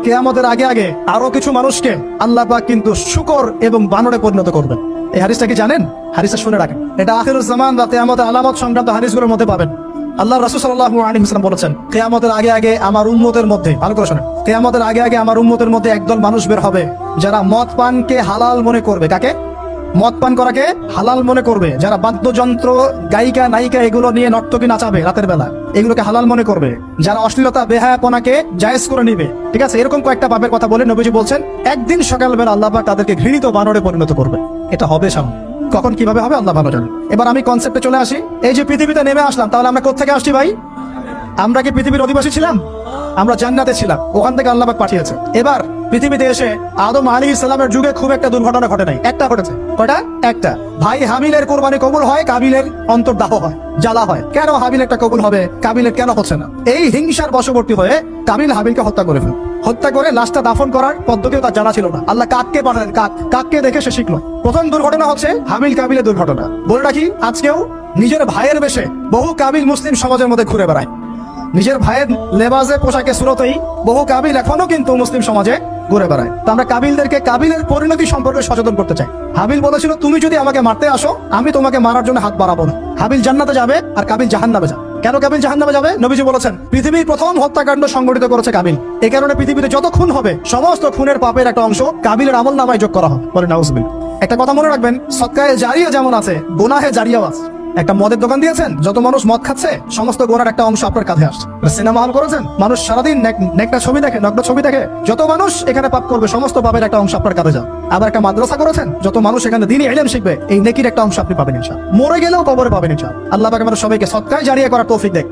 কিয়ামতের আগে আগে আরো কিছু মানুষকে আল্লাহ পাক কিন্তু শূকর এবং বানরে পরিণত করবেন। এই হাদিসটা কি জানেন? হাদিসটা শুনে রাখেন, এটা আখিরুজ জামান বা কিয়ামতের আলামত সংক্রান্ত হাদিসগুলোর মধ্যে পাবেন। আল্লাহ রাসূল সাল্লাল্লাহু আলাইহি ওয়াসাল্লাম বলেছেন, কিয়ামতের আগে আগে আমার উম্মতের মধ্যে, ভালো করে শুনেন, কিয়ামতের আগে আগে আমার উম্মতের মধ্যে একদল মানুষ বের হবে যারা মদ পানকে হালাল মনে করবে। কাকে? মদ পান করাকে হালাল মনে করবে। যারা বাদ্যযন্ত্র, গায়িকা, নায়িকা এগুলো নিয়ে নর্তকী নাচাবে রাতের বেলা, এগুলোকে হালাল মনে করবে। যারা অশ্লীলতা, বেহায়াপনাকে জায়েজ করে নিবে, ঠিক আছে, এরকম কয়েকটা পাপের কথা বলে নবীজি বলছেন একদিন সকালবেলা আল্লাহ পাক তাদেরকে ঘৃণিত বানরে পরিণত করবে। এটা হবে সামনে, কখন কিভাবে হবে আল্লাহ ভালো জানেন। এবার আমি কনসেপ্টে চলে আসি। এই যে পৃথিবীতে নেমে আসলাম, তাহলে আমরা কোথা থেকে আসছি ভাই? আমরা কি পৃথিবীর অধিবাসী ছিলাম? আমরা জান্নাতে ছিলাম, ওখান থেকে আল্লাহ পাক পাঠিয়েছে। এবার পৃথিবীতে এসে আদম আলাইহিস সালামের যুগে খুব একটা দুর্ঘটনা ঘটে নাই, একটা ঘটেছে। কয়টা? একটা। ভাই হাবিলের কোরবানি কবুল হয়, কাবিলের অন্তর্দাহ হয়, জ্বালা হয়। কেন হাবিলেরটা কবুল হবে, কাবিলের কেন হচ্ছে না? এই হিংসার বশবর্তী হয়ে কাবিল হাবিলকে হত্যা করে ফেলে। হত্যা করে লাশটা দাফন করার পদ্ধতিও তার জানা ছিল না। আল্লাহ কাককে পাঠালেন, কাককে দেখে সে শিখলো। প্রথম দুর্ঘটনা হচ্ছে হাবিল কাবিলের দুর্ঘটনা। বলে রাখি, আজকেও নিজের ভাইয়ের বেশে বহু কাবিল মুসলিম সমাজের মধ্যে ঘুরে বেড়ায়। নিজের ভাইয়ের লেবাসে, পোশাকে, সুরতেই বহু কাবিল এখনো কিন্তু মুসলিম সমাজে ঘুরে বেড়ায়। তো আমরা কাবিলদেরকে কাবিলের পরিণতি সম্পর্কে সচেতন করতে চাই। হাবিল বলেছিল, তুমি যদি আমাকে মারতে আসো, আমি তোমাকে মারার জন্য হাত বাড়াবো না। হাবিল জান্নাতে যাবে আর কাবিল জাহান্নামে যাবে। কেন কাবিল জাহান্নামে যাবে? নবীজি বলেছেন, পৃথিবীর প্রথম হত্যাকাণ্ড সংগঠিত করেছে কাবিল। এই কারণে পৃথিবীতে যত খুন হবে, সমস্ত খুনের পাপের একটা অংশ কাবিলের আমলনামায় যোগ করা হবে। বলে নাউজুবিল্লাহ। একটা কথা মনে রাখবেন, সদকায়ে জারিয়া যেমন আছে, গুনাহে জারিয়াও আছে। একটা মদের দোকান দিয়েছেন, যত মানুষ মদ খাচ্ছে, সমস্ত গোনার একটা অংশ আপনার কাঁধে আসছে। সিনেমা হল করেছেন, মানুষ সারাদিন নেকটা ছবি দেখে, নগ্ন ছবি দেখে, যত মানুষ এখানে পাপ করবে, সমস্ত পাপের একটা অংশ আপনার কাঁধে যাবে। আবার একটা মাদ্রাসা করেছেন, যত মানুষ এখানে দ্বীনি ইলম শিখবে, এই নেকির একটা অংশ আপনি পাবেন ইনশাআল্লাহ। মরে গেলেও কবরে পাবেন ইনশাআল্লাহ। আল্লাহ পাক আমাদের সবাইকে সদকায়ে জারিয়া করার তৌফিক দেন।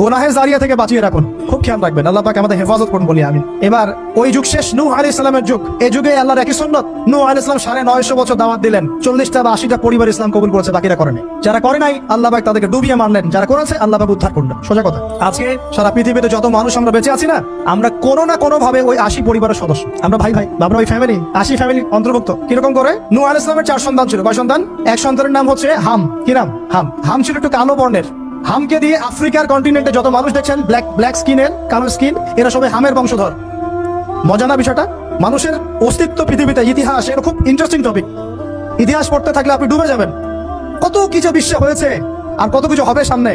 গুনাহে জারিয়া থেকে বাঁচিয়ে রাখুন, খুব খেয়াল রাখবেন। আল্লাহ পাক আমাদের হেফাজত করুন বলি আমিন। এবার ওই যুগ শেষ, নূহ আলাইহিস সালামের যুগ। এই যুগে আল্লাহর একই সুন্নাত, নূহ আলাইহিস সালাম 950 বছর দাওয়াত দিলেন, 40টা বা 80টা পরিবার ইসলাম কবুল করেছে, বাকিরা করেনি। যারা করে নাই আল্লাহ পাক তাদেরকে ডুবিয়ে মারলেন, যারা করেছে আল্লাহ পাক উদ্ধার করলেন। সোজা কথা। আজকে সারা পৃথিবীতে যত মানুষ আমরা বেঁচে আছি না, আমরা কোনো না কোনো ভাবে ওই 80 পরিবারের সদস্য। আমরা ভাই ভাই, আমরা ওই ফ্যামিলি, 80 ফ্যামিলি অন্তর্ভুক্ত। কিরকম করে? নূহ আলাইহিস সালামের 4 সন্তান ছিল। কয় সন্তান? এক সন্তানের নাম হচ্ছে হাম। কি নাম? হাম। হাম ছিল একটু কালো বর্ণের। হামকে দিয়ে আফ্রিকার কন্টিনেন্টে যত মানুষ দেখছেন, ব্ল্যাক স্কিনের, কালো স্কিন, এরা সবাই হামের বংশধর। মজা না বিষয়টা? মানুষের অস্তিত্ব পৃথিবীতে, ইতিহাস, এটা খুব ইন্টারেস্টিং টপিক। ইতিহাস পড়তে থাকলে আপনি ডুবে যাবেন। কত কিছু বিশ্ব হয়েছে আর কত কিছু হবে সামনে।